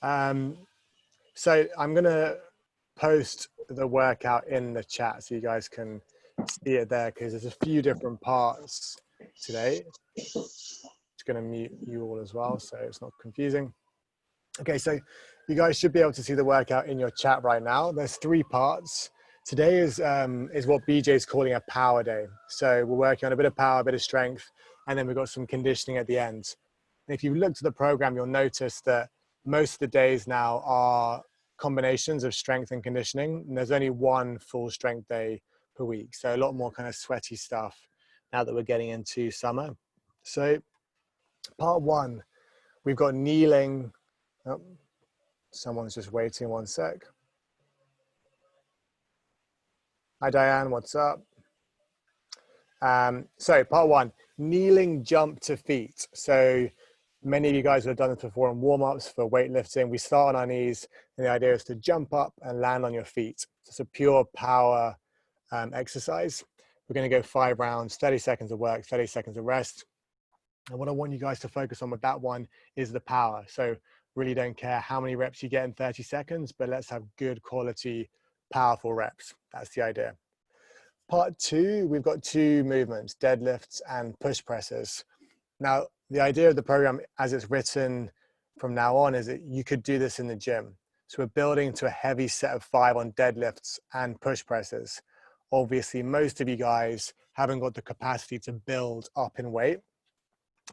So I'm going to post the workout in the chat so you guys can see it there, because there's a few different parts today. Just going to mute you all as well so it's not confusing. Okay, so you guys should be able to see the workout in your chat right now. There's 3 parts. Today is what BJ is calling a power day. So we're working on a bit of power, a bit of strength, and then we've got some conditioning at the end. And if you look at the program, you'll notice that most of the days now are combinations of strength and conditioning. And there's only 1 full strength day per week. So a lot more kind of sweaty stuff now that we're getting into summer. So part 1, we've got kneeling. Oh, someone's just waiting 1 sec. Hi, Diane, what's up? So part 1, kneeling jump to feet. So many of you guys have done this before in warm-ups for weightlifting. We start on our knees, and the idea is to jump up and land on your feet. It's a pure power exercise. We're going to go 5 rounds, 30 seconds of work, 30 seconds of rest. And what I want you guys to focus on with that one is the power. So really don't care how many reps you get in 30 seconds, but let's have good quality, powerful reps. That's the idea. Part 2, we've got 2 movements, deadlifts and push presses. Now, the idea of the program as it's written from now on is that you could do this in the gym. So we're building to a heavy set of 5 on deadlifts and push presses. Obviously, most of you guys haven't got the capacity to build up in weight.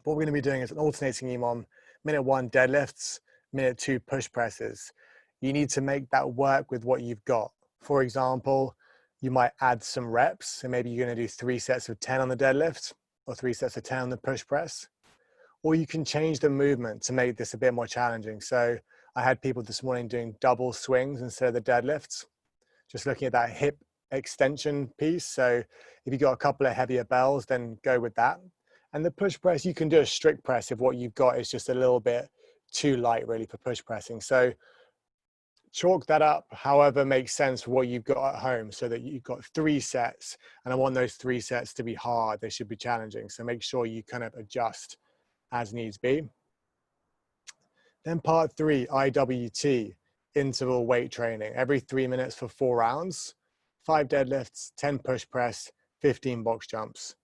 What we're going to be doing is an alternating EMOM, minute 1 deadlifts, minute 2 push presses. You need to make that work with what you've got. For example, you might add some reps. So maybe you're going to do 3 sets of 10 on the deadlift or 3 sets of 10 on the push press. Or you can change the movement to make this a bit more challenging. So I had people this morning doing double swings instead of the deadlifts, just looking at that hip extension piece. So if you got a couple of heavier bells, then go with that. And the push press, you can do a strict press if what you've got is just a little bit too light really for push pressing. So chalk that up however makes sense for what you've got at home, so that you've got 3 sets, and I want those 3 sets to be hard. They should be challenging. So make sure you kind of adjust as needs be. Then part 3, IWT, interval weight training, every 3 minutes for 4 rounds, 5 deadlifts, 10 push press, 15 box jumps.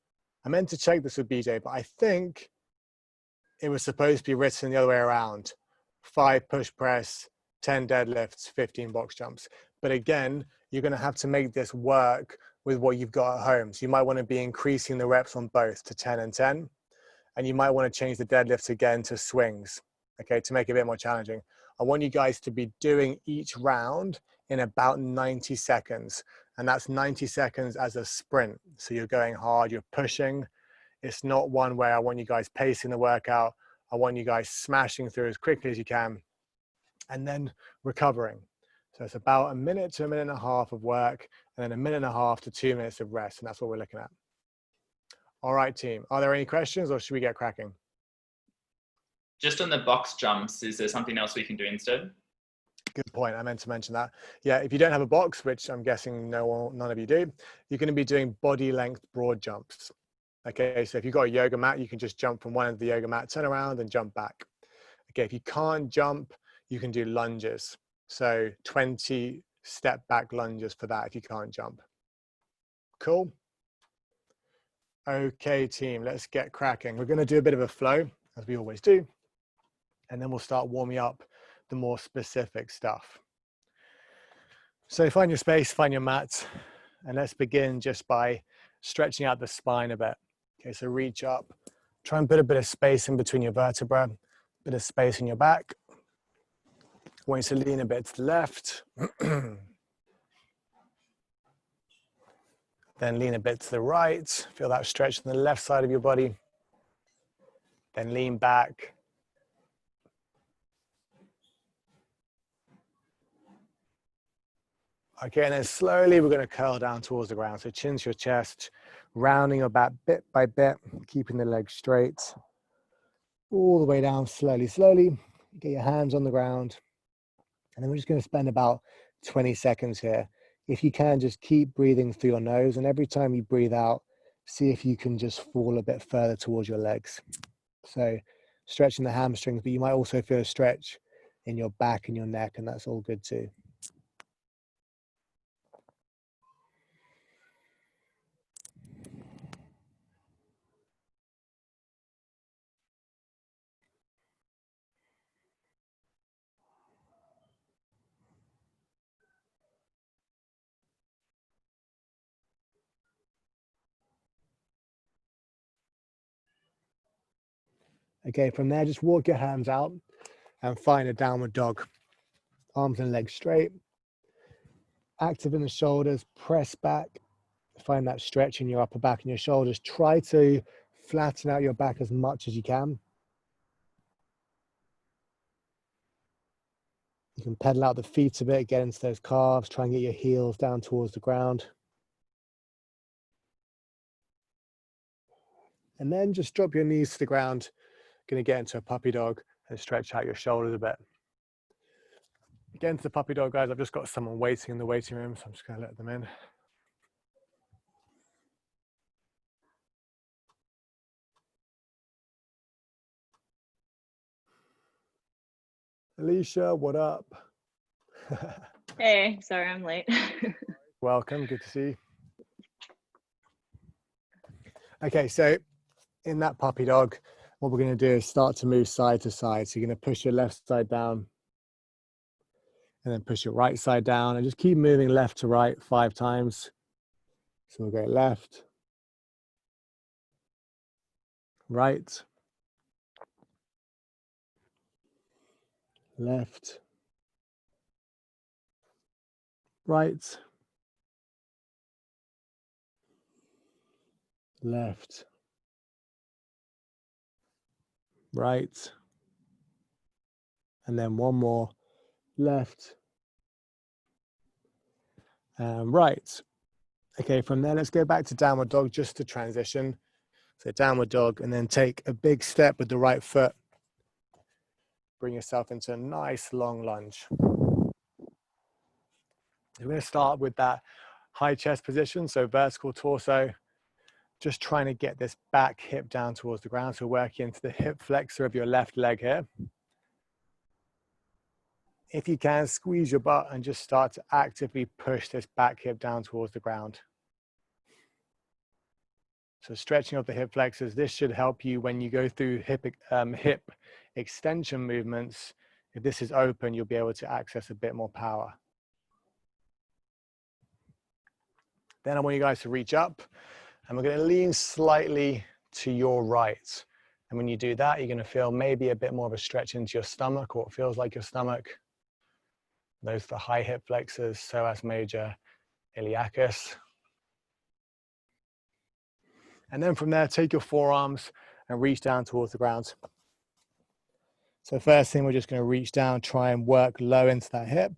I meant to check this with BJ, but I think it was supposed to be written the other way around. 5 push press, 10 deadlifts, 15 box jumps. But again, you're going to have to make this work with what you've got at home. So you might want to be increasing the reps on both to 10 and 10. And you might want to change the deadlifts again to swings, okay, to make it a bit more challenging. I want you guys to be doing each round in about 90 seconds. And that's 90 seconds as a sprint. So you're going hard, you're pushing. It's not one where I want you guys pacing the workout. I want you guys smashing through as quickly as you can and then recovering. So it's about a minute to a minute and a half of work, and then a minute and a half to 2 minutes of rest. And that's what we're looking at. All right, team. Are there any questions, or should we get cracking? Just on the box jumps, is there something else we can do instead? Good point. I meant to mention that. Yeah, if you don't have a box, which I'm guessing none of you do, you're going to be doing body length broad jumps. Okay, so if you've got a yoga mat, you can just jump from one end of the yoga mat, turn around and jump back. Okay, if you can't jump, you can do lunges. So 20 step back lunges for that if you can't jump. Cool. Okay, team, let's get cracking. We're going to do a bit of a flow, as we always do, and then we'll start warming up the more specific stuff. So find your space, find your mat, and let's begin just by stretching out the spine a bit. Okay, so reach up, try and put a bit of space in between your vertebrae, a bit of space in your back. I want you to lean a bit to the left. Then lean a bit to the right. Feel that stretch on the left side of your body. Then lean back. Okay, and then slowly we're going to curl down towards the ground. So chin to your chest, rounding your back bit by bit, keeping the legs straight. All the way down, slowly, slowly. Get your hands on the ground. And then we're just going to spend about 20 seconds here. If you can, just keep breathing through your nose. And every time you breathe out, see if you can just fall a bit further towards your legs. So stretching the hamstrings, but you might also feel a stretch in your back and your neck, and that's all good too. Okay, from there, just walk your hands out and find a downward dog. Arms and legs straight. Active in the shoulders, press back. Find that stretch in your upper back and your shoulders. Try to flatten out your back as much as you can. You can pedal out the feet a bit, get into those calves, try and get your heels down towards the ground. And then just drop your knees to the ground. Going to get into a puppy dog and stretch out your shoulders a bit. Get into the puppy dog, guys. I've just got someone waiting in the waiting room, so I'm just going to let them in. Alicia, what up? Hey, sorry I'm late. Welcome, good to see you. Okay, so in that puppy dog, what we're going to do is start to move side to side. So you're going to push your left side down and then push your right side down and just keep moving left to right 5 times. So we'll go left, right, left, right, left, right, and then one more, left, and right. Okay, from there, let's go back to downward dog just to transition. So downward dog, and then take a big step with the right foot. Bring yourself into a nice long lunge. We're going to start with that high chest position, so vertical torso. Just trying to get this back hip down towards the ground. So working into the hip flexor of your left leg here. If you can, squeeze your butt and just start to actively push this back hip down towards the ground. So stretching of the hip flexors, this should help you when you go through hip extension movements. If this is open, you'll be able to access a bit more power. Then I want you guys to reach up, and we're going to lean slightly to your right. And when you do that, you're going to feel maybe a bit more of a stretch into your stomach, or what feels like your stomach. Those are the high hip flexors, psoas major, iliacus. And then from there, take your forearms and reach down towards the ground. So first thing, we're just going to reach down, try and work low into that hip.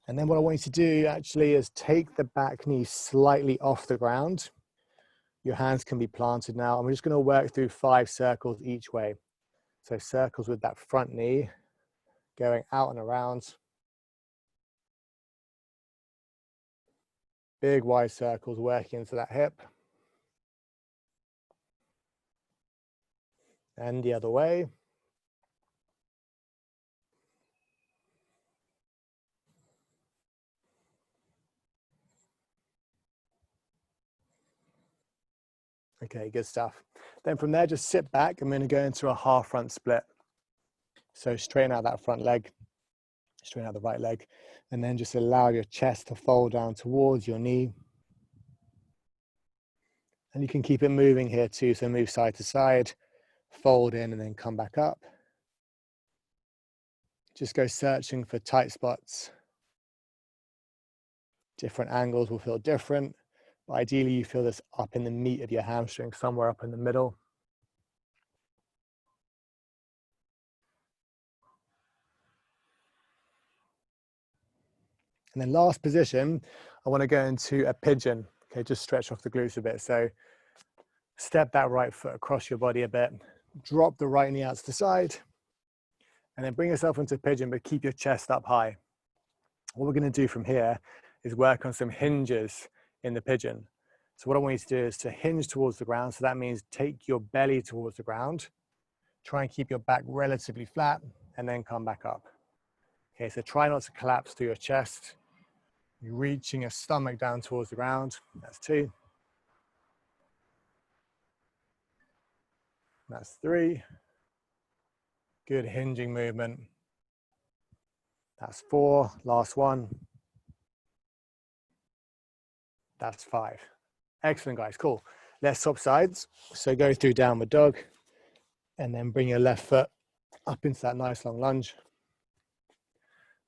And then what I want you to do actually is take the back knee slightly off the ground. Your hands can be planted now. And we're just going to work through 5 circles each way. So circles with that front knee going out and around. Big wide circles working into that hip. And the other way. Okay, good stuff. Then from there, just sit back. I'm going to go into a half front split. So straighten out that front leg, straighten out the right leg, and then just allow your chest to fold down towards your knee. And you can keep it moving here too. So move side to side, fold in, and then come back up. Just go searching for tight spots. Different angles will feel different. But ideally, you feel this up in the meat of your hamstring, somewhere up in the middle. And then last position, I want to go into a pigeon. Okay, just stretch off the glutes a bit. So step that right foot across your body a bit. Drop the right knee out to the side. And then bring yourself into a pigeon, but keep your chest up high. What we're going to do from here is work on some hinges in the pigeon. So what I want you to do is to hinge towards the ground. So that means take your belly towards the ground. Try and keep your back relatively flat and then come back up. Okay, so try not to collapse through your chest. You're reaching your stomach down towards the ground. That's 2. That's 3. Good hinging movement. That's 4. Last one. That's 5. Excellent, guys. Cool. Let's swap sides. So go through downward dog and then bring your left foot up into that nice long lunge.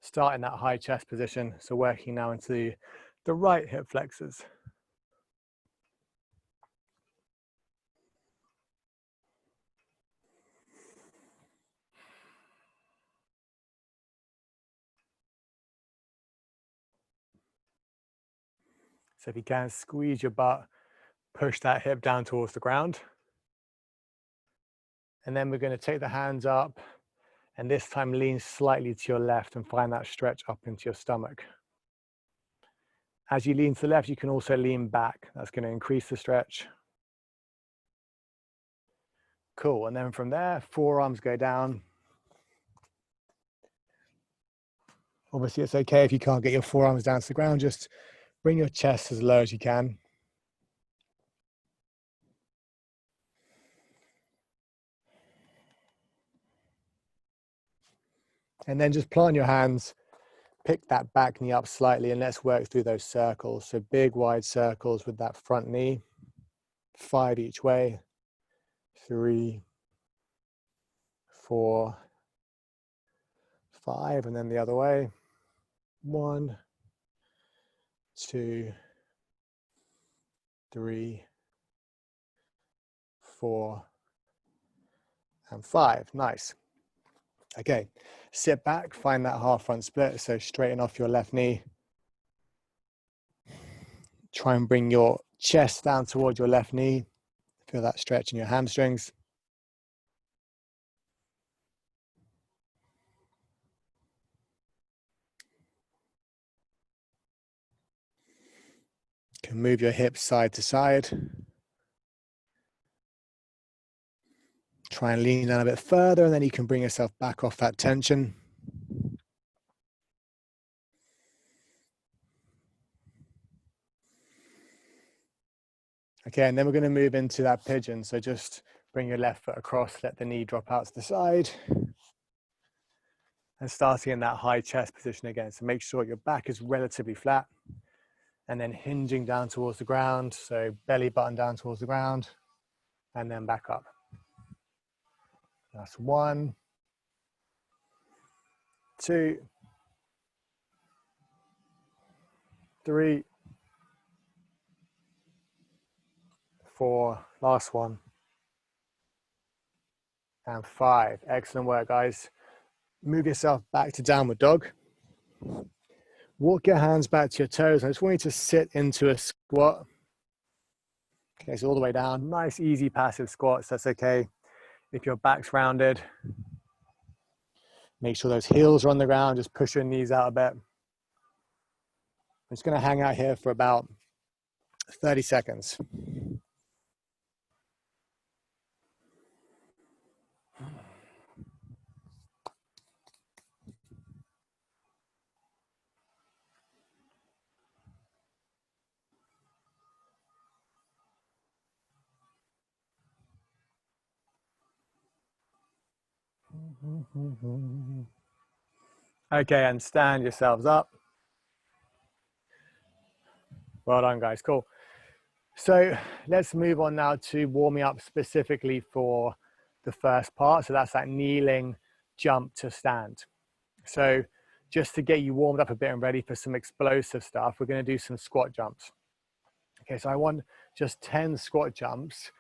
Start in that high chest position. So working now into the right hip flexors. So if you can, squeeze your butt, push that hip down towards the ground. And then we're going to take the hands up and this time lean slightly to your left and find that stretch up into your stomach. As you lean to the left, you can also lean back. That's going to increase the stretch. Cool. And then from there, forearms go down. Obviously, it's okay if you can't get your forearms down to the ground. Just bring your chest as low as you can. And then just plant your hands, pick that back knee up slightly, and let's work through those circles. So big, wide circles with that front knee. 5 each way. 3, 4, 5, and then the other way. 1, 2, 3, 4, and 5. Nice. Okay, sit back, find that half front split. So straighten off your left knee. Try and bring your chest down towards your left knee. Feel that stretch in your hamstrings. You can move your hips side to side. Try and lean down a bit further, and then you can bring yourself back off that tension. Okay, and then we're going to move into that pigeon. So just bring your left foot across, let the knee drop out to the side. And starting in that high chest position again. So make sure your back is relatively flat. And then hinging down towards the ground. So belly button down towards the ground. And then back up. That's 1, 2, 3, 4, last one, and 5. Excellent work, guys. Move yourself back to downward dog. Walk your hands back to your toes. I just want you to sit into a squat. Okay, so all the way down. Nice, easy, passive squats. That's okay. If your back's rounded, make sure those heels are on the ground. Just push your knees out a bit. I'm just going to hang out here for about 30 seconds. Okay, and stand yourselves up. Well done, guys. Cool. So let's move on now to warming up specifically for the first part. So that's that kneeling jump to stand. So just to get you warmed up a bit and ready for some explosive stuff, we're going to do some squat jumps. Okay, so I want just 10 squat jumps,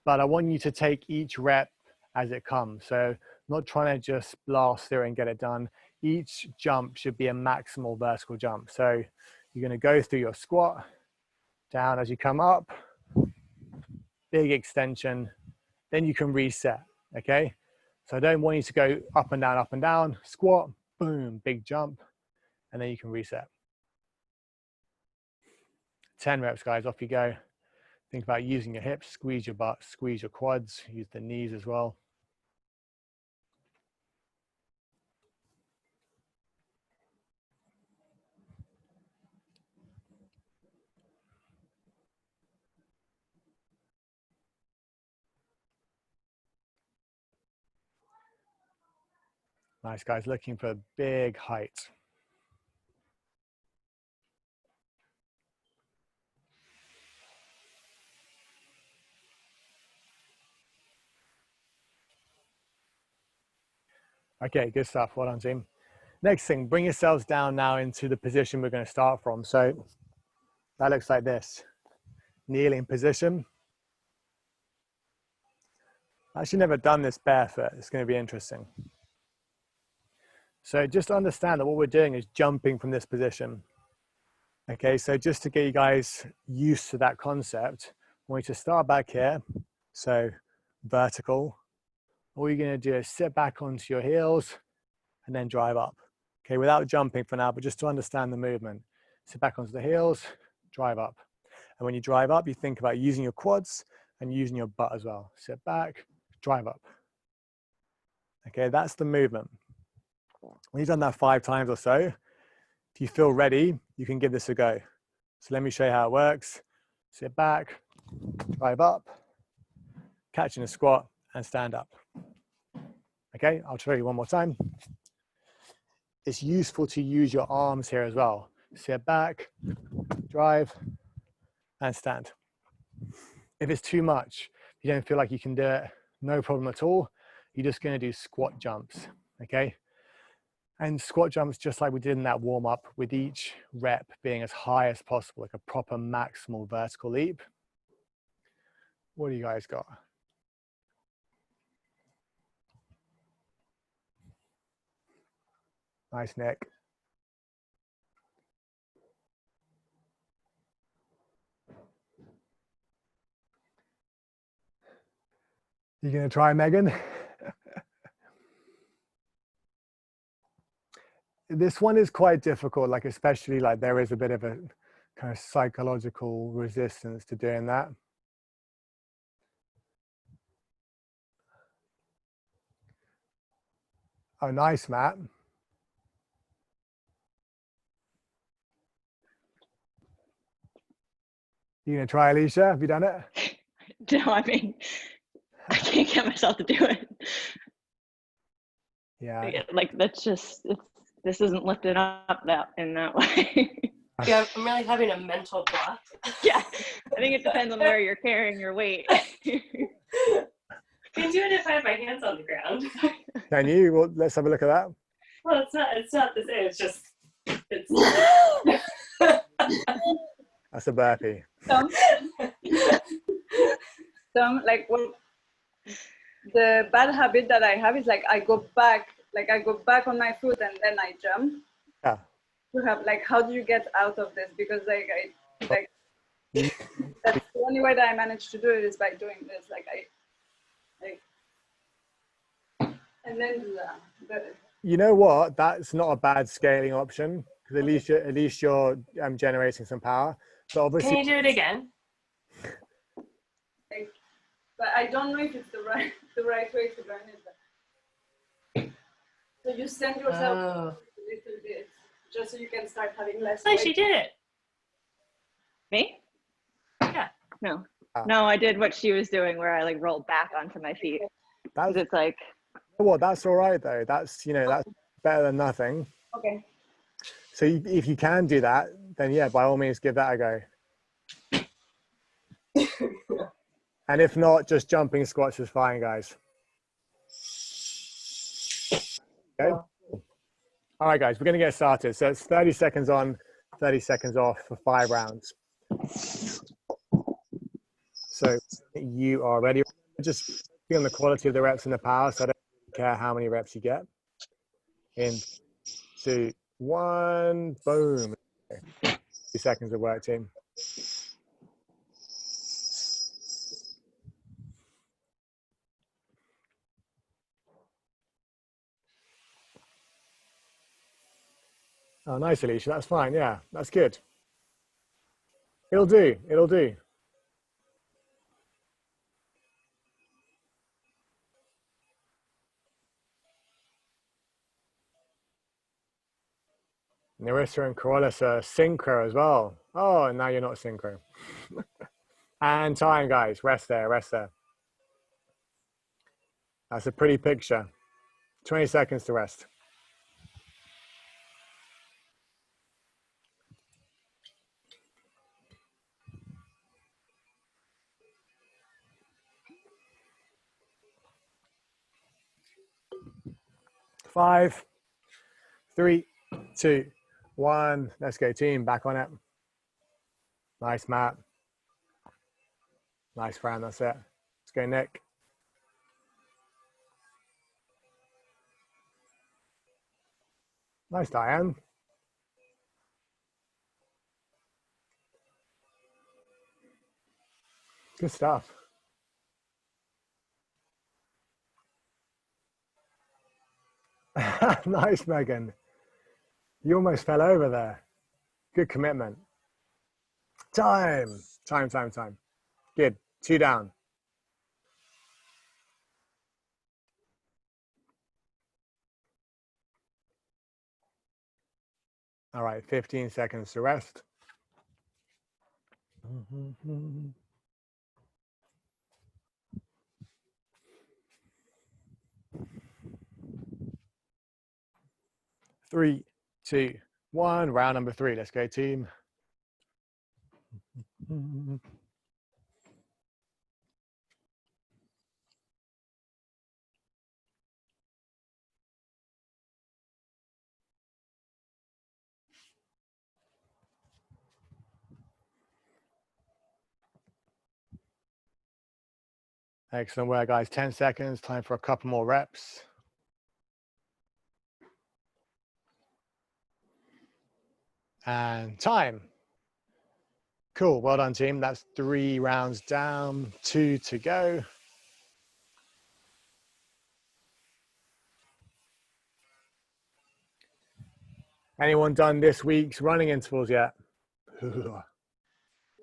but I want you to take each rep as it comes. So not trying to just blast through and get it done. Each jump should be a maximal vertical jump. So you're going to go through your squat, down as you come up, big extension, then you can reset, okay? So I don't want you to go up and down, squat, boom, big jump, and then you can reset. 10 reps, guys, off you go. Think about using your hips, squeeze your butt, squeeze your quads, use the knees as well. Nice, guys, looking for a big height. Okay, good stuff. Well done, team. Next thing, bring yourselves down now into the position we're going to start from. So that looks like this. Kneeling position. I've actually never done this barefoot. It's going to be interesting. So just understand that what we're doing is jumping from this position. Okay, so just to get you guys used to that concept, I want you to start back here. So vertical. All you're going to do is sit back onto your heels and then drive up. Okay, without jumping for now, but just to understand the movement. Sit back onto the heels, drive up. And when you drive up, you think about using your quads and using your butt as well. Sit back, drive up. Okay, that's the movement. When you've done that 5 times or so, if you feel ready, you can give this a go. So let me show you how it works. Sit back, drive up, catch in a squat, and stand up. Okay, I'll show you one more time. It's useful to use your arms here as well. Sit back, drive, and stand. If it's too much, you don't feel like you can do it, no problem at all. You're just going to do squat jumps, okay? And squat jumps, just like we did in that warm up, with each rep being as high as possible, like a proper maximal vertical leap. What do you guys got? Nice, Nick. You gonna try, Megan? This one is quite difficult, like especially like there is a bit of a kind of psychological resistance to doing that. Oh, nice, Matt. You gonna try, Alicia? Have you done it? No, I mean, I can't get myself to do it. Yeah. Like that's just, this isn't lifted up in that way. Yeah, I'm really having a mental block. Yeah, I think it depends on where you're carrying your weight. I can do it if I have my hands on the ground. Can you? Well, let's have a look at that. Well, it's not the same. It's just, it's. That's a burpee. Some like what the bad habit that I have is like I go back on my foot and then I jump. Yeah. To have like, how do you get out of this? Because that's the only way that I manage to do it is by doing this. And then do that. But you know what? That's not a bad scaling option because at least you're generating some power. So obviously, can you do it again? But I don't know if it's the right way to learn it. So you send yourself a little bit just so you can start having less. Oh, she did it. Me? Yeah. No. No, I did what she was doing where I like rolled back onto my feet. It's like. Well, that's all right though. That's that's better than nothing. Okay. So if you can do that, then yeah, by all means, give that a go. And if not, just jumping squats is fine, guys. Okay. All right, guys, we're going to get started. So it's 30 seconds on, 30 seconds off for 5 rounds. So you are ready. Just be on the quality of the reps and the power. So I don't care how many reps you get. In 2, 1, boom. 2 seconds of work, team. Oh, nice, Alicia. That's fine. Yeah, that's good. It'll do. It'll do. Narissa and Corollis are synchro as well. Oh, and now you're not synchro. And time, guys. Rest there, rest there. That's a pretty picture. 20 seconds to rest. Five, 3, 2, 1. Let's go, team. Back on it. Nice, Matt. Nice, Fran. That's it. Let's go, Nick. Nice, Diane. Good stuff. Nice, Megan. You almost fell over there. Good commitment. Time. Time. Good. 2 down. All right, 15 seconds to rest. 3, 2, 1. Round number 3. Let's go, team. Excellent work, guys. 10 seconds. Time for a couple more reps. And time. Cool. Well done, team. That's 3 rounds down, 2 to go. Anyone done this week's running intervals yet?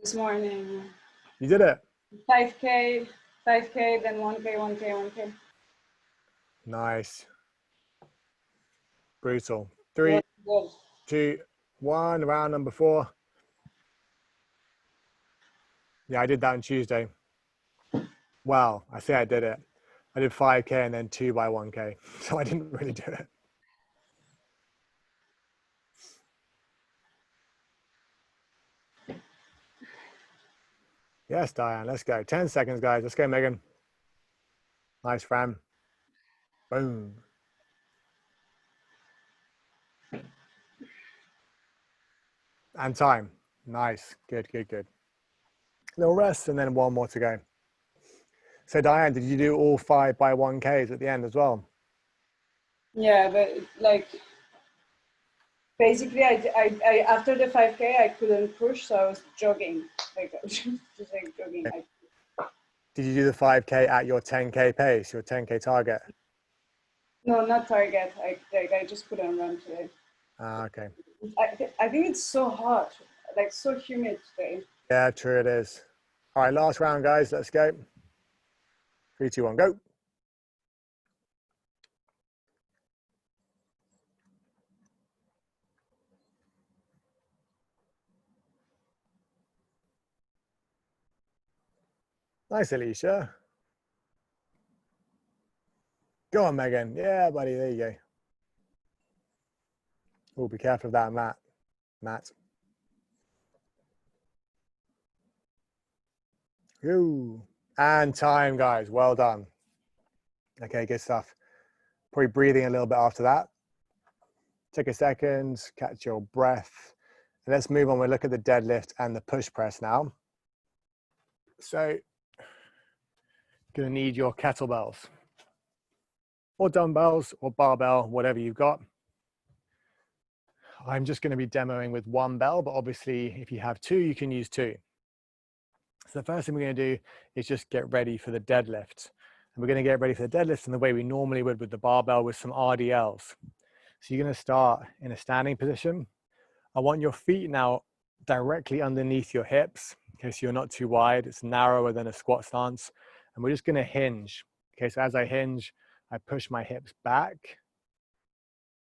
This morning. You did it. 5K, then 1K. Nice. Brutal. 3, Good. 2, 1. Round number 4. Yeah, I did that on Tuesday. Well, I say I did it. I did 5K and then 2 by 1K. So I didn't really do it. Yes, Diane, let's go. 10 seconds, guys. Let's go, Megan. Nice, Fran. Boom. And time. Nice. Good. Little rest and then 1 more to go. So, Diane, did you do all 5 by 1Ks at the end as well? Yeah, but like basically, I after the 5K, I couldn't push, so I was jogging, like just like jogging. Did you do the 5K at your 10K pace, your 10K target? No, not target. I just couldn't run today. Okay. I think it's so hot, like so humid today. Yeah, true it is. All right, last round, guys. Let's go. 3, 2, 1, go. Nice, Alicia. Go on, Megan. Yeah, buddy. There you go. Oh, be careful of that, Matt. Ooh. And time, guys. Well done. Okay, good stuff. Probably breathing a little bit after that. Take a second, catch your breath. And let's move on. We'll look at the deadlift and the push press now. So, going to need your kettlebells or dumbbells or barbell, whatever you've got. I'm just going to be demoing with 1 bell, but obviously if you have 2, you can use 2. So the first thing we're going to do is just get ready for the deadlift. And we're going to get ready for the deadlift in the way we normally would with the barbell with some RDLs. So you're going to start in a standing position. I want your feet now directly underneath your hips. Okay, so you're not too wide. It's narrower than a squat stance. And we're just going to hinge. Okay, so as I hinge, I push my hips back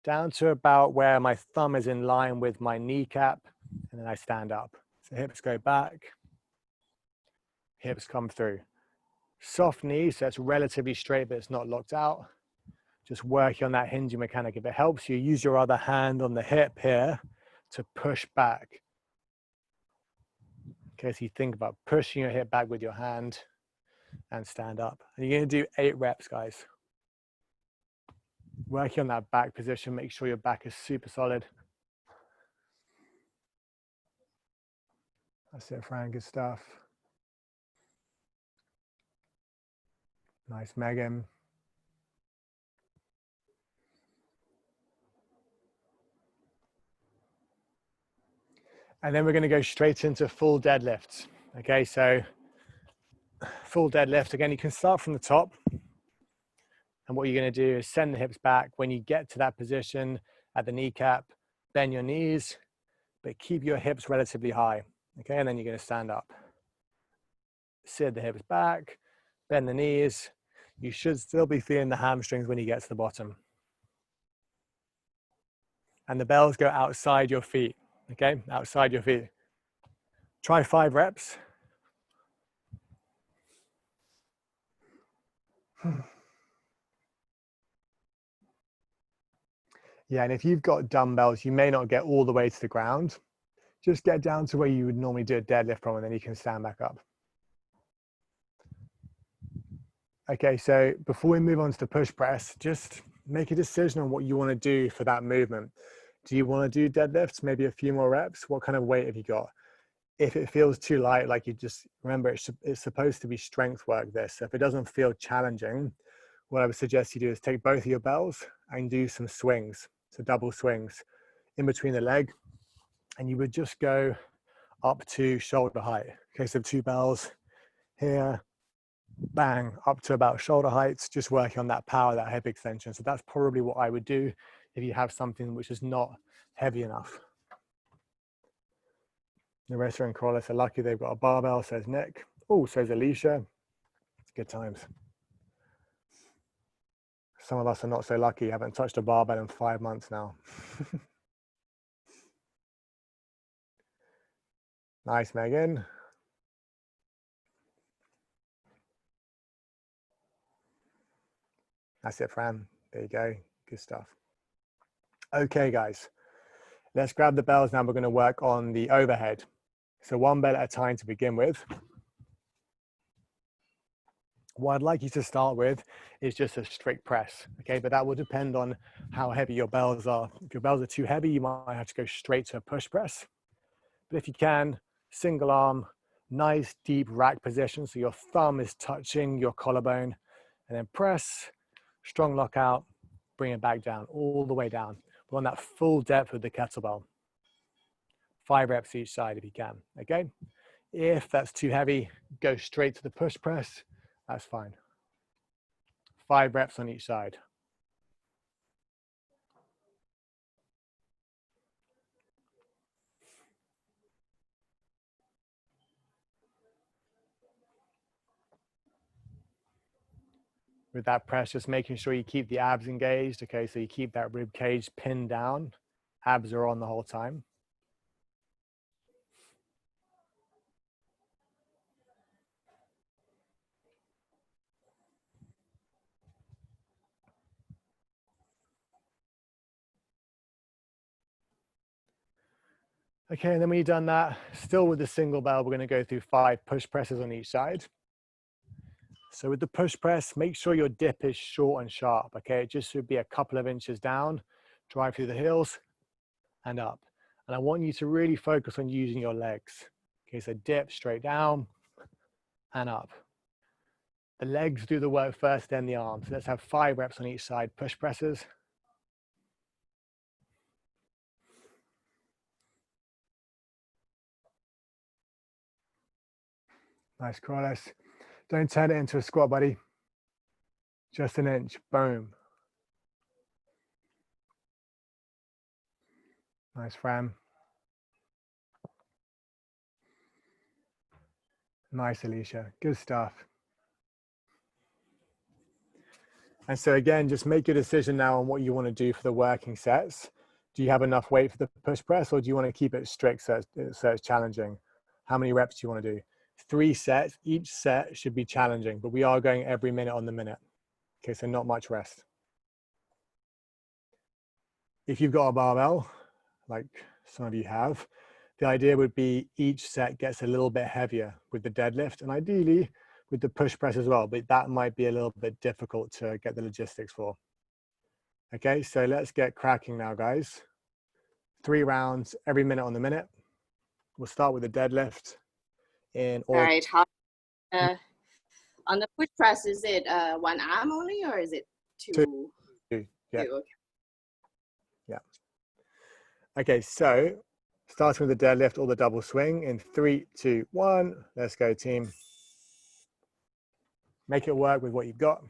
down to about where my thumb is in line with my kneecap. And then I stand up. So hips go back. Hips come through. Soft knee, so it's relatively straight, but it's not locked out. just working on that hinging mechanic. If it helps you, use your other hand on the hip here to push back. Okay, so you think about pushing your hip back with your hand and stand up. And you're going to do 8 reps, guys. Working on that back position, make sure your back is super solid. That's it, Fran, good stuff. Nice, Megan. And then we're going to go straight into full deadlifts. Okay, so full deadlift, again, you can start from the top. And what you're going to do is send the hips back. When you get to that position at the kneecap, bend your knees, but keep your hips relatively high. Okay, and then you're going to stand up. Sit the hips back, bend the knees. You should still be feeling the hamstrings when you get to the bottom. And the bells go outside your feet. Okay, outside your feet. Try 5 reps. Yeah, and if you've got dumbbells, you may not get all the way to the ground. Just get down to where you would normally do a deadlift from, and then you can stand back up. Okay, so before we move on to the push press, just make a decision on what you want to do for that movement. Do you want to do deadlifts, maybe a few more reps? What kind of weight have you got? If it feels too light, like you just remember, it's supposed to be strength work, this. So if it doesn't feel challenging, what I would suggest you do is take both of your bells and do some swings. So double swings in between the leg. And you would just go up to shoulder height. Okay, so 2 bells here, bang, up to about shoulder height, just working on that power, that hip extension. So that's probably what I would do if you have something which is not heavy enough. Narissa and Corliss are lucky they've got a barbell, says Nick. Oh, says Alicia. Good times. Some of us are not so lucky, haven't touched a barbell in 5 months now. Nice, Megan. That's it, Fran. There you go. Good stuff. Okay, guys. Let's grab the bells now. We're going to work on the overhead. So 1 bell at a time to begin with. What I'd like you to start with is just a strict press, okay? But that will depend on how heavy your bells are. If your bells are too heavy, you might have to go straight to a push press. But if you can, single arm, nice deep rack position, so your thumb is touching your collarbone, and then press, strong lockout, bring it back down, all the way down. We're on that full depth with the kettlebell. 5 reps each side if you can, okay? If that's too heavy, go straight to the push press. That's fine. 5 reps on each side. With that press, just making sure you keep the abs engaged, okay? So you keep that rib cage pinned down. Abs are on the whole time. Okay, and then when you've done that, still with the single bell, we're going to go through 5 push presses on each side. So with the push press, make sure your dip is short and sharp, okay? It just should be a couple of inches down, drive through the heels and up. And I want you to really focus on using your legs. Okay, so dip straight down and up. The legs do the work first, then the arms. So let's have 5 reps on each side, push presses. Nice, Corliss. Don't turn it into a squat, buddy. Just an inch, boom. Nice, Fran. Nice, Alicia. Good stuff. And so again, just make your decision now on what you want to do for the working sets. Do you have enough weight for the push press, or do you want to keep it strict so it's challenging? How many reps do you want to do? 3 sets. Each set should be challenging, but we are going every minute on the minute. Okay, so not much rest. if you've got a barbell, like some of you have, the idea would be each set gets a little bit heavier with the deadlift and ideally with the push press as well, but that might be a little bit difficult to get the logistics for. Okay, so let's get cracking now, guys. 3 rounds every minute on the minute. We'll start with the deadlift in all right. How, on the push press, is it one arm only or is it two? Two. Yeah. Two, okay. Yeah. Okay, so starting with the deadlift or the double swing in 3, 2, 1. Let's go, team. Make it work with what you've got.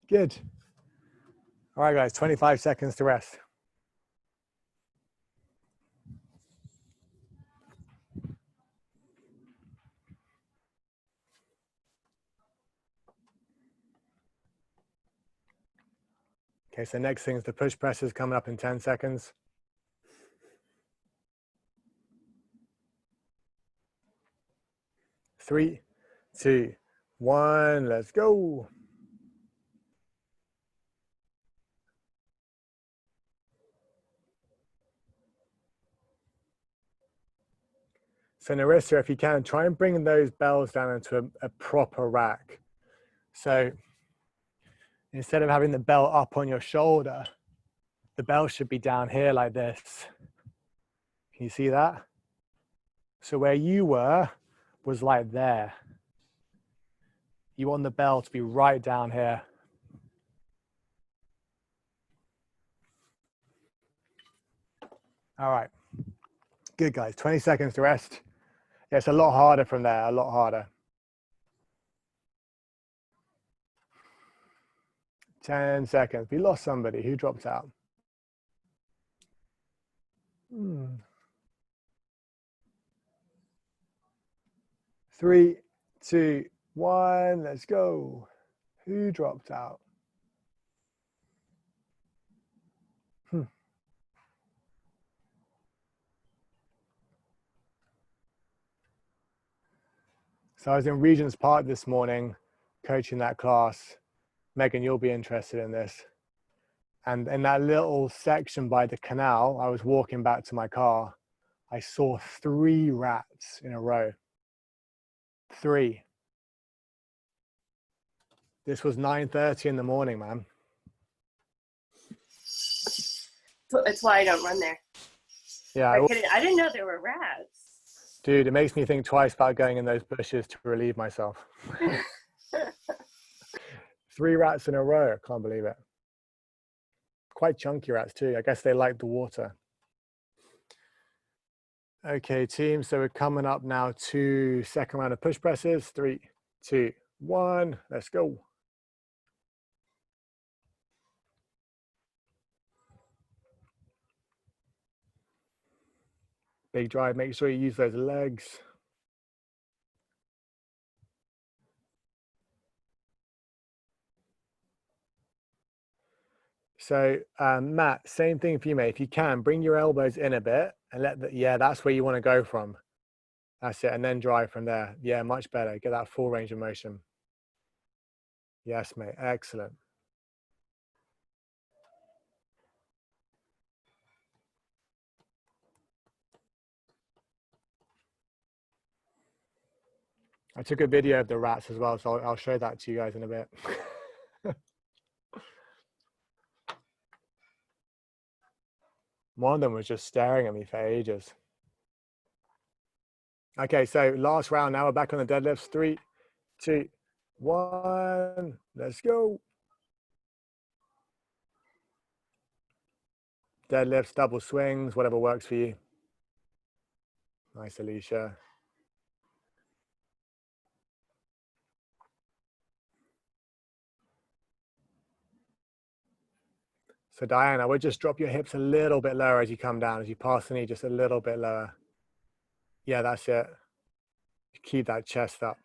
Good. All right, guys, 25 seconds to rest. Okay, so next thing is the push presses coming up in 10 seconds. Three, two, one, let's go. So Narissa, if you can, try and bring those bells down into a proper rack. So instead of having the bell up on your shoulder, the bell should be down here like this. Can you see that? So where you were was like there. You want the bell to be right down here. All right. Good, guys. 20 seconds to rest. Yeah, it's a lot harder from there, a lot harder. 10 seconds. We lost somebody. Who dropped out? 3, 2, 1. Let's go. Who dropped out? So I was in Regent's Park this morning, coaching that class. Megan, you'll be interested in this. And in that little section by the canal, I was walking back to my car. I saw 3 rats in a row. 3. This was 9:30 in the morning, man. That's why I don't run there. Yeah. I didn't know there were rats. Dude, it makes me think twice about going in those bushes to relieve myself. 3 rats in a row. I can't believe it. Quite chunky rats too. I guess they like the water. Okay, team. So we're coming up now to second round of push presses. 3, 2, 1. Let's go. Big drive. Make sure you use those legs. So Matt, same thing for you, mate. If you can, bring your elbows in a bit and let the, yeah, that's where you want to go from. That's it. And then drive from there. Yeah, much better. Get that full range of motion. Yes, mate. Excellent. I took a video of the rats as well, so I'll show that to you guys in a bit. One of them was just staring at me for ages. Okay, so last round now. We're back on the deadlifts. 3, 2, 1. Let's go. Deadlifts, double swings, whatever works for you. Nice, Alicia. So Diana, I would just drop your hips a little bit lower as you come down, as you pass the knee just a little bit lower. Yeah, that's it. Keep that chest up.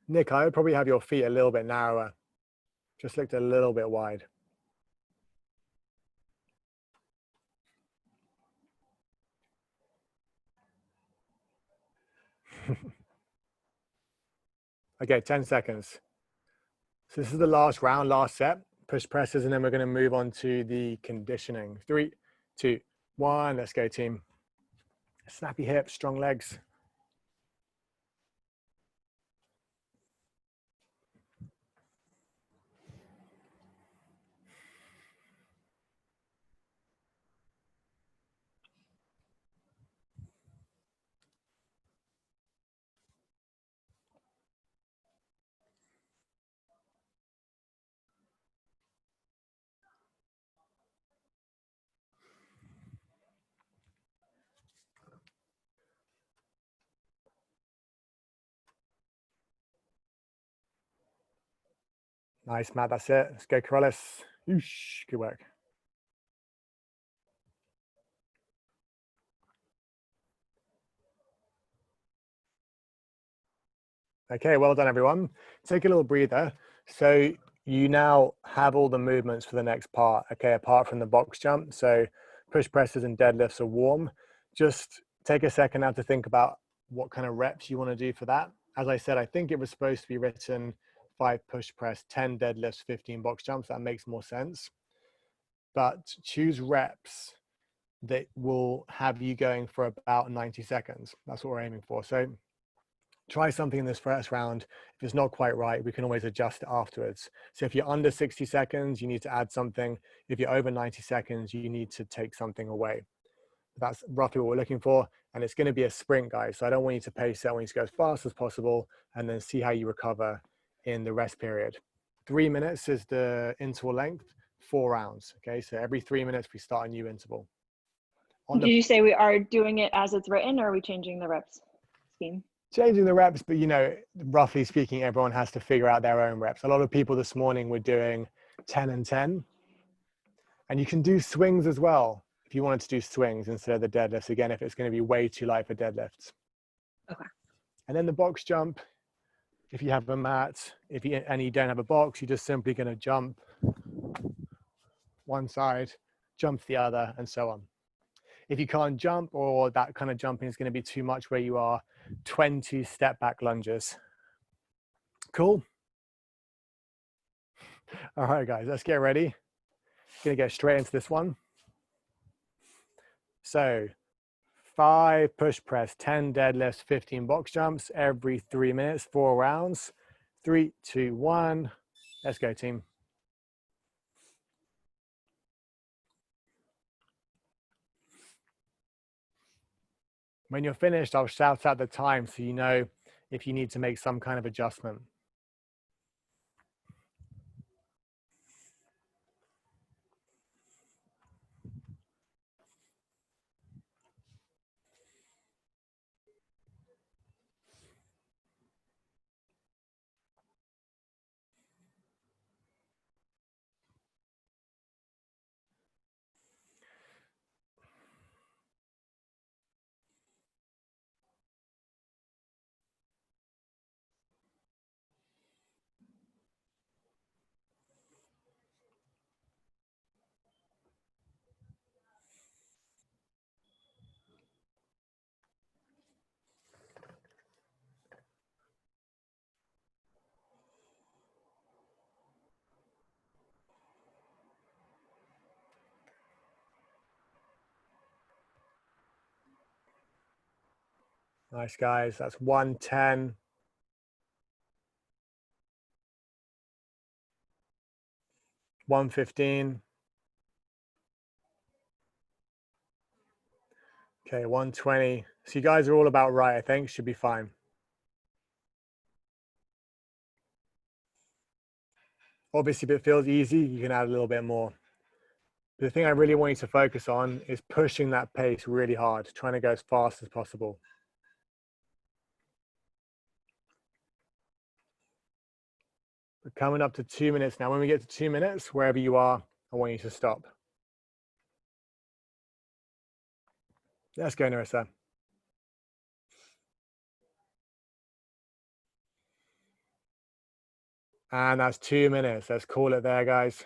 Nick, I would probably have your feet a little bit narrower. Just looked a little bit wide. Okay, 10 seconds. So this is the last round, last set. Push presses, and then we're going to move on to the conditioning. 3, 2, 1. Let's go, team. Snappy hips, strong legs. Nice, Matt. That's it. Let's go, Corellis. Oosh, good work. Okay, well done, everyone. Take a little breather. So you now have all the movements for the next part, okay, apart from the box jump. So push presses and deadlifts are warm. Just take a second now to think about what kind of reps you want to do for that. As I said, I think it was supposed to be written 5 push press, 10 deadlifts, 15 box jumps. That makes more sense. But choose reps that will have you going for about 90 seconds. That's what we're aiming for. So try something in this first round. If it's not quite right, we can always adjust it afterwards. So if you're under 60 seconds, you need to add something. If you're over 90 seconds, you need to take something away. That's roughly what we're looking for. And it's going to be a sprint, guys. So I don't want you to pace it. I want you to go as fast as possible and then see how you recover in the rest period. 3 minutes is the interval length, 4 rounds. Okay, so every 3 minutes, we start a new interval. Did you say we are doing it as it's written, or are we changing the reps scheme? Changing the reps, but you know, roughly speaking, everyone has to figure out their own reps. A lot of people this morning were doing 10 and 10. And you can do swings as well if you wanted to do swings instead of the deadlifts. Again, if it's going to be way too light for deadlifts. Okay. And then the box jump, if you have a mat, and you don't have a box, you're just simply going to jump one side, jump to the other, and so on. If you can't jump, or that kind of jumping is going to be too much where you are, 20 step back lunges. Cool. All right, guys, let's get ready. Gonna go straight into this one. So 5 push press, 10 deadlifts, 15 box jumps every 3 minutes, 4 rounds. 3, 2, 1. Let's go, team. When you're finished, I'll shout out the time so you know if you need to make some kind of adjustment. Nice, guys. That's 110. 115. Okay, 120. So you guys are all about right, I think. Should be fine. Obviously, if it feels easy, you can add a little bit more. But the thing I really want you to focus on is pushing that pace really hard, trying to go as fast as possible. We're coming up to 2 minutes now. When we get to 2 minutes, wherever you are, I want you to stop. Let's go, Narissa. And that's 2 minutes. Let's call it there, guys.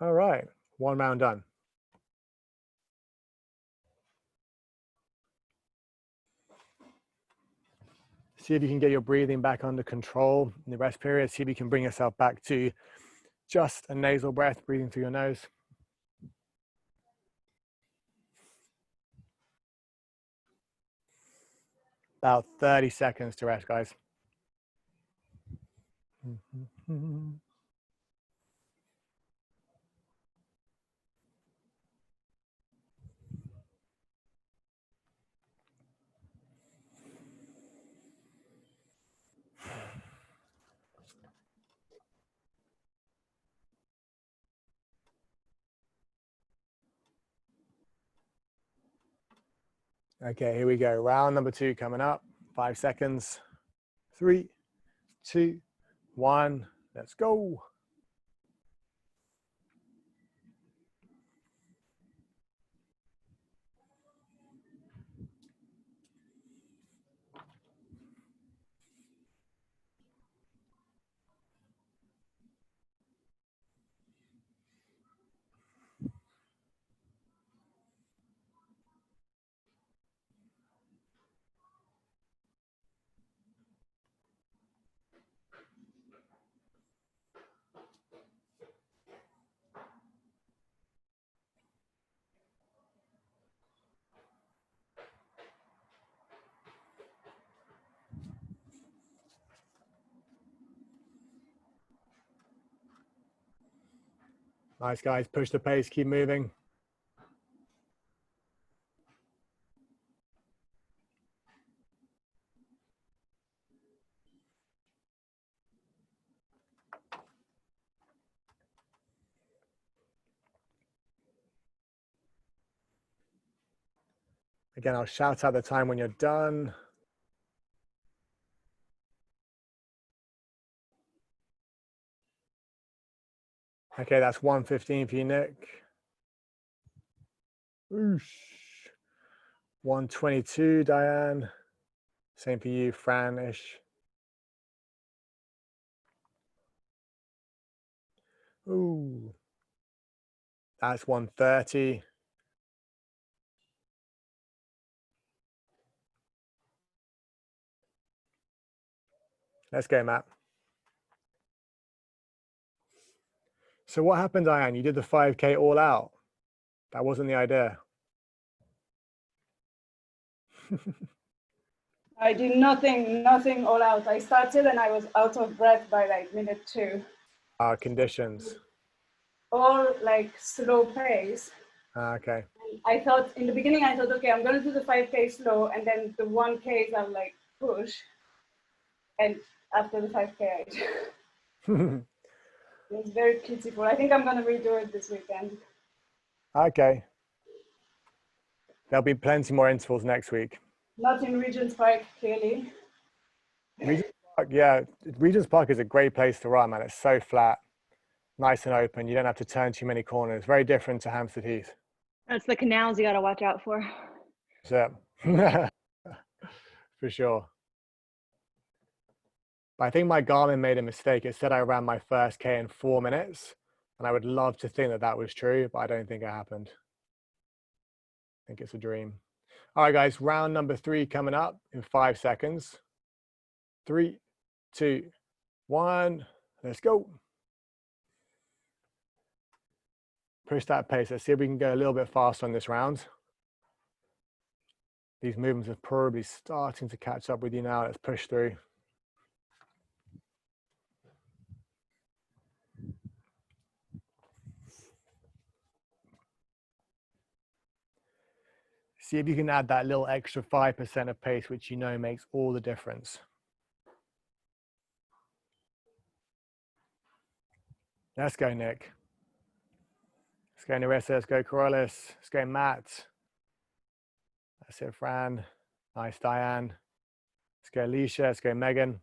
All right, 1 round done. See if you can get your breathing back under control in the rest period. See if you can bring yourself back to just a nasal breath, breathing through your nose. About 30 seconds to rest, guys. Okay, here we go. Round number 2 coming up. 5 seconds. 3, 2, 1. Let's go. Nice, guys. Push the pace. Keep moving. Again, I'll shout out the time when you're done. Okay, that's 1:15 for you, Nick. Oosh. 1:22, Diane. Same for you, Fran-ish. Ooh. That's 1:30. Let's go, Matt. So what happened, Diane? You did the 5K all out. That wasn't the idea. I did nothing all out. I started and I was out of breath by like minute 2. Conditions. All like slow pace. Okay. I thought in the beginning, I thought, okay, I'm going to do the 5K slow, and then the 1Ks I'll like push. And after the 5K, it was very beautiful. I think I'm going to redo it this weekend. Okay. There'll be plenty more intervals next week. Not in Regent's Park, clearly. Regent's Park, yeah. Regent's Park is a great place to run, man. It's so flat, nice and open. You don't have to turn too many corners. Very different to Hampstead Heath. That's the canals you got to watch out for. So, for sure. But I think my Garmin made a mistake. It said I ran my first K in 4 minutes. And I would love to think that that was true, but I don't think it happened. I think it's a dream. All right, guys, round number 3 coming up in 5 seconds. 3, 2, 1, let's go. Push that pace. Let's see if we can go a little bit faster on this round. These movements are probably starting to catch up with you now. Let's push through. See if you can add that little extra 5% of pace, which you know makes all the difference. Let's go, Nick. Let's go, Narissa. Let's go, Corollis. Let's go, Matt. That's it, Fran. Nice, Diane. Let's go, Alicia. Let's go, Megan.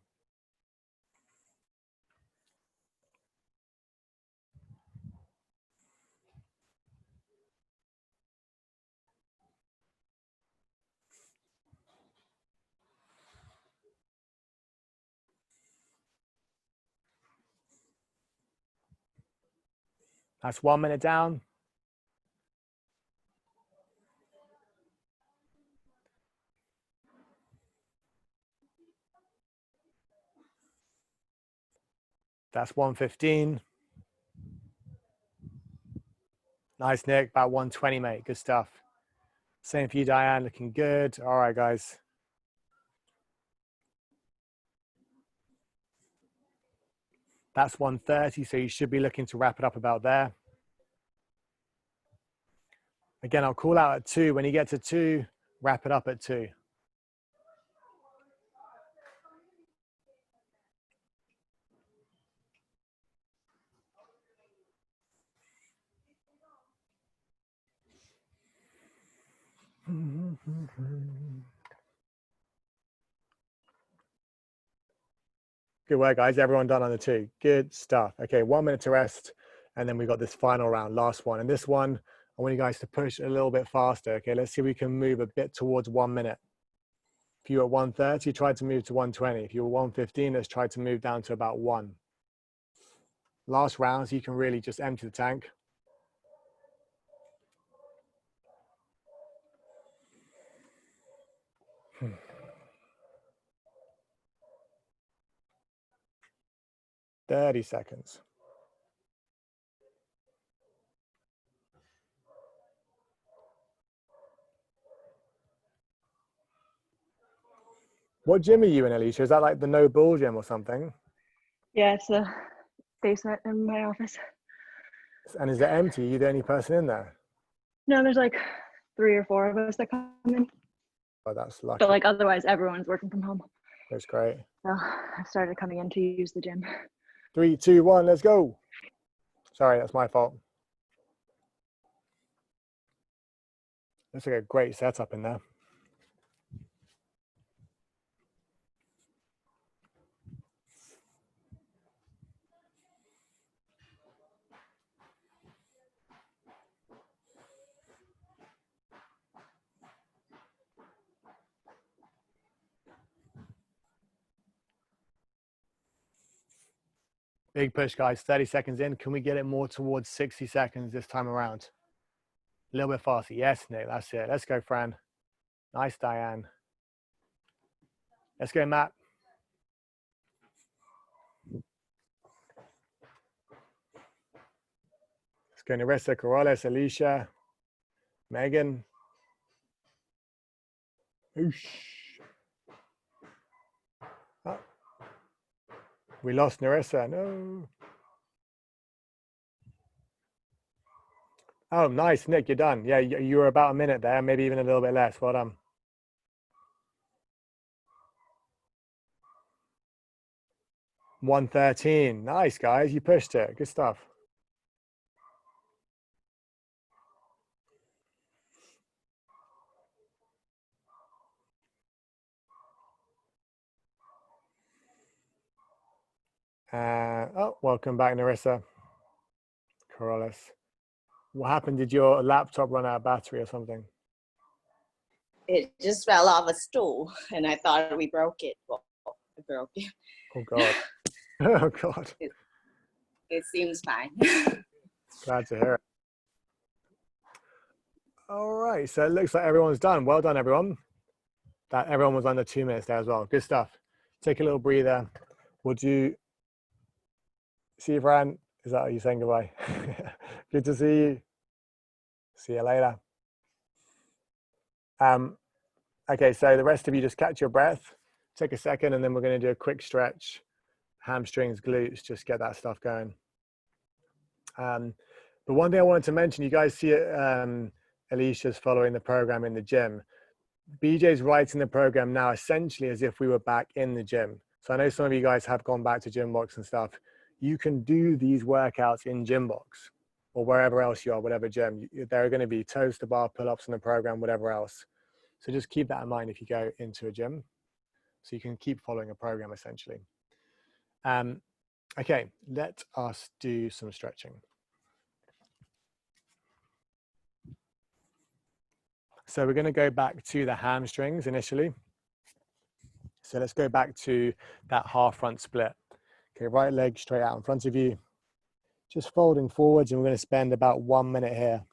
That's 1 minute down. That's 1:15. Nice, Nick. About 1:20, mate. Good stuff. Same for you, Diane. Looking good. All right, guys. That's 1:30, so you should be looking to wrap it up about there. Again, I'll call out at 2. When you get to 2, wrap it up at 2. Good work, guys. Everyone done on the 2. Good stuff. Okay, 1 minute to rest. And then we got this final round, last one. And this one, I want you guys to push a little bit faster. Okay, let's see if we can move a bit towards 1 minute. If you were at 1:30, try to move to 1:20. If you were 1:15, let's try to move down to about 1. Last round, so you can really just empty the tank. Hmm. Thirty seconds. What gym are you in, Alicia? Is that like the no bull gym or something? Yeah, it's the basement in my office. And is it empty? Are you the only person in there? No, there's like 3 or 4 of us that come in. Oh, that's lucky. But like otherwise, everyone's working from home. That's great. So I started coming in to use the gym. 3, 2, 1, let's go. Sorry, that's my fault. Looks like a great setup in there. Big push, guys. 30 seconds in. Can we get it more towards 60 seconds this time around? A little bit faster. Yes, Nick. That's it. Let's go, Fran. Nice, Diane. Let's go, Matt. Let's go, Narissa, Corrales, Alicia, Megan. Oosh. Oh. We lost Narissa. No. Oh, nice, Nick. You're done. Yeah, you were about a minute there, maybe even a little bit less. Well done. $113. Nice, guys. You pushed it. Good stuff. Oh, welcome back, Narissa. Corrales. What happened? Did your laptop run out of battery or something? It just fell off a stool, and I thought we broke it. Well, I broke it. Oh, God. Oh, God. It seems fine. Glad to hear it. All right. So it looks like everyone's done. Well done, everyone. That everyone was under 2 minutes there as well. Good stuff. Take a little breather. Would you see you, Fran? Is that how you saying goodbye? Good to see you. See you later. Okay, so the rest of you just catch your breath. Take a second, and then we're going to do a quick stretch. Hamstrings, glutes, just get that stuff going. But one thing I wanted to mention, you guys see Alicia's following the program in the gym. BJ's writing the program now essentially as if we were back in the gym. So I know some of you guys have gone back to Gymbox and stuff. You can do these workouts in Gymbox or wherever else you are, whatever gym. There are going to be toes to bar pull-ups in the program, whatever else. So just keep that in mind if you go into a gym. So you can keep following a program essentially. Okay, let us do some stretching. So we're going to go back to the hamstrings initially. So let's go back to that half front split. Okay, right leg straight out in front of you. Just folding forwards, and we're going to spend about 1 minute here.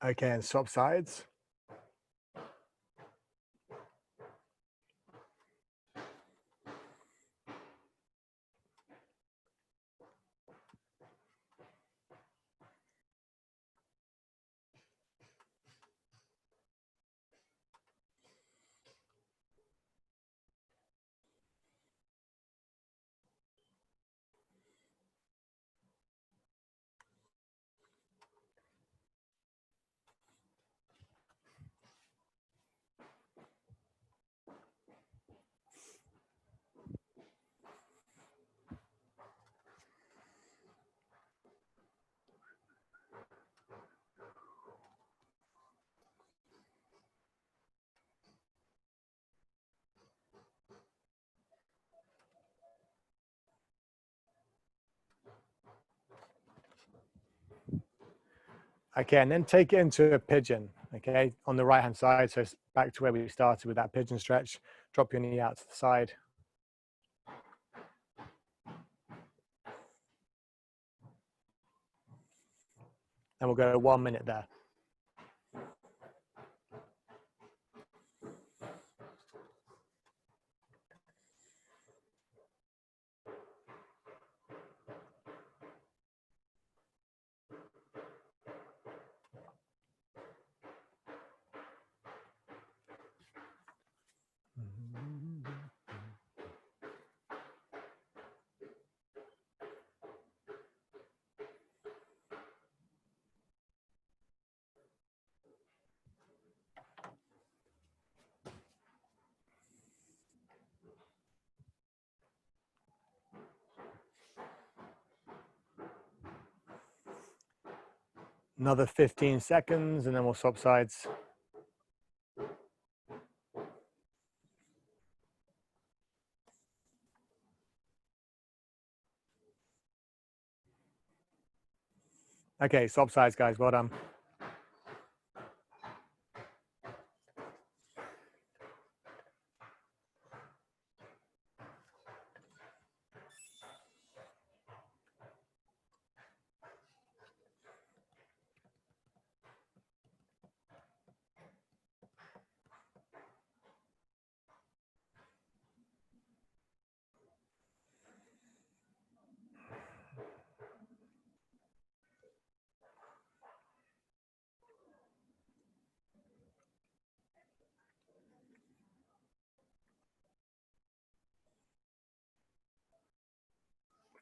Okay, and swap sides. Okay, and then take it into a pigeon, okay, on the right-hand side. So it's back to where we started with that pigeon stretch. Drop your knee out to the side. And we'll go 1 minute there. Another 15 seconds, and then we'll swap sides. Okay, swap sides, guys. Well done.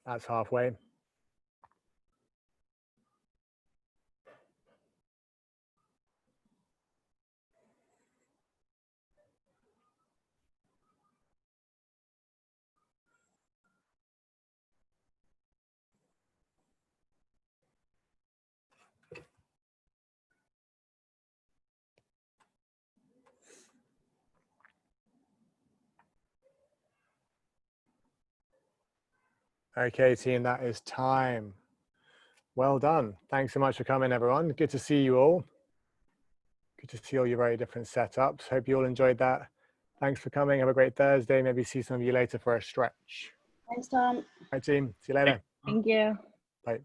That's halfway. Okay, team, that is time. Well done. Thanks so much for coming, everyone. Good to see you all. Good to see all your very different setups. Hope you all enjoyed that. Thanks for coming. Have a great Thursday. Maybe see some of you later for a stretch. Thanks, Tom. All right, team. See you later. Thank you. Bye.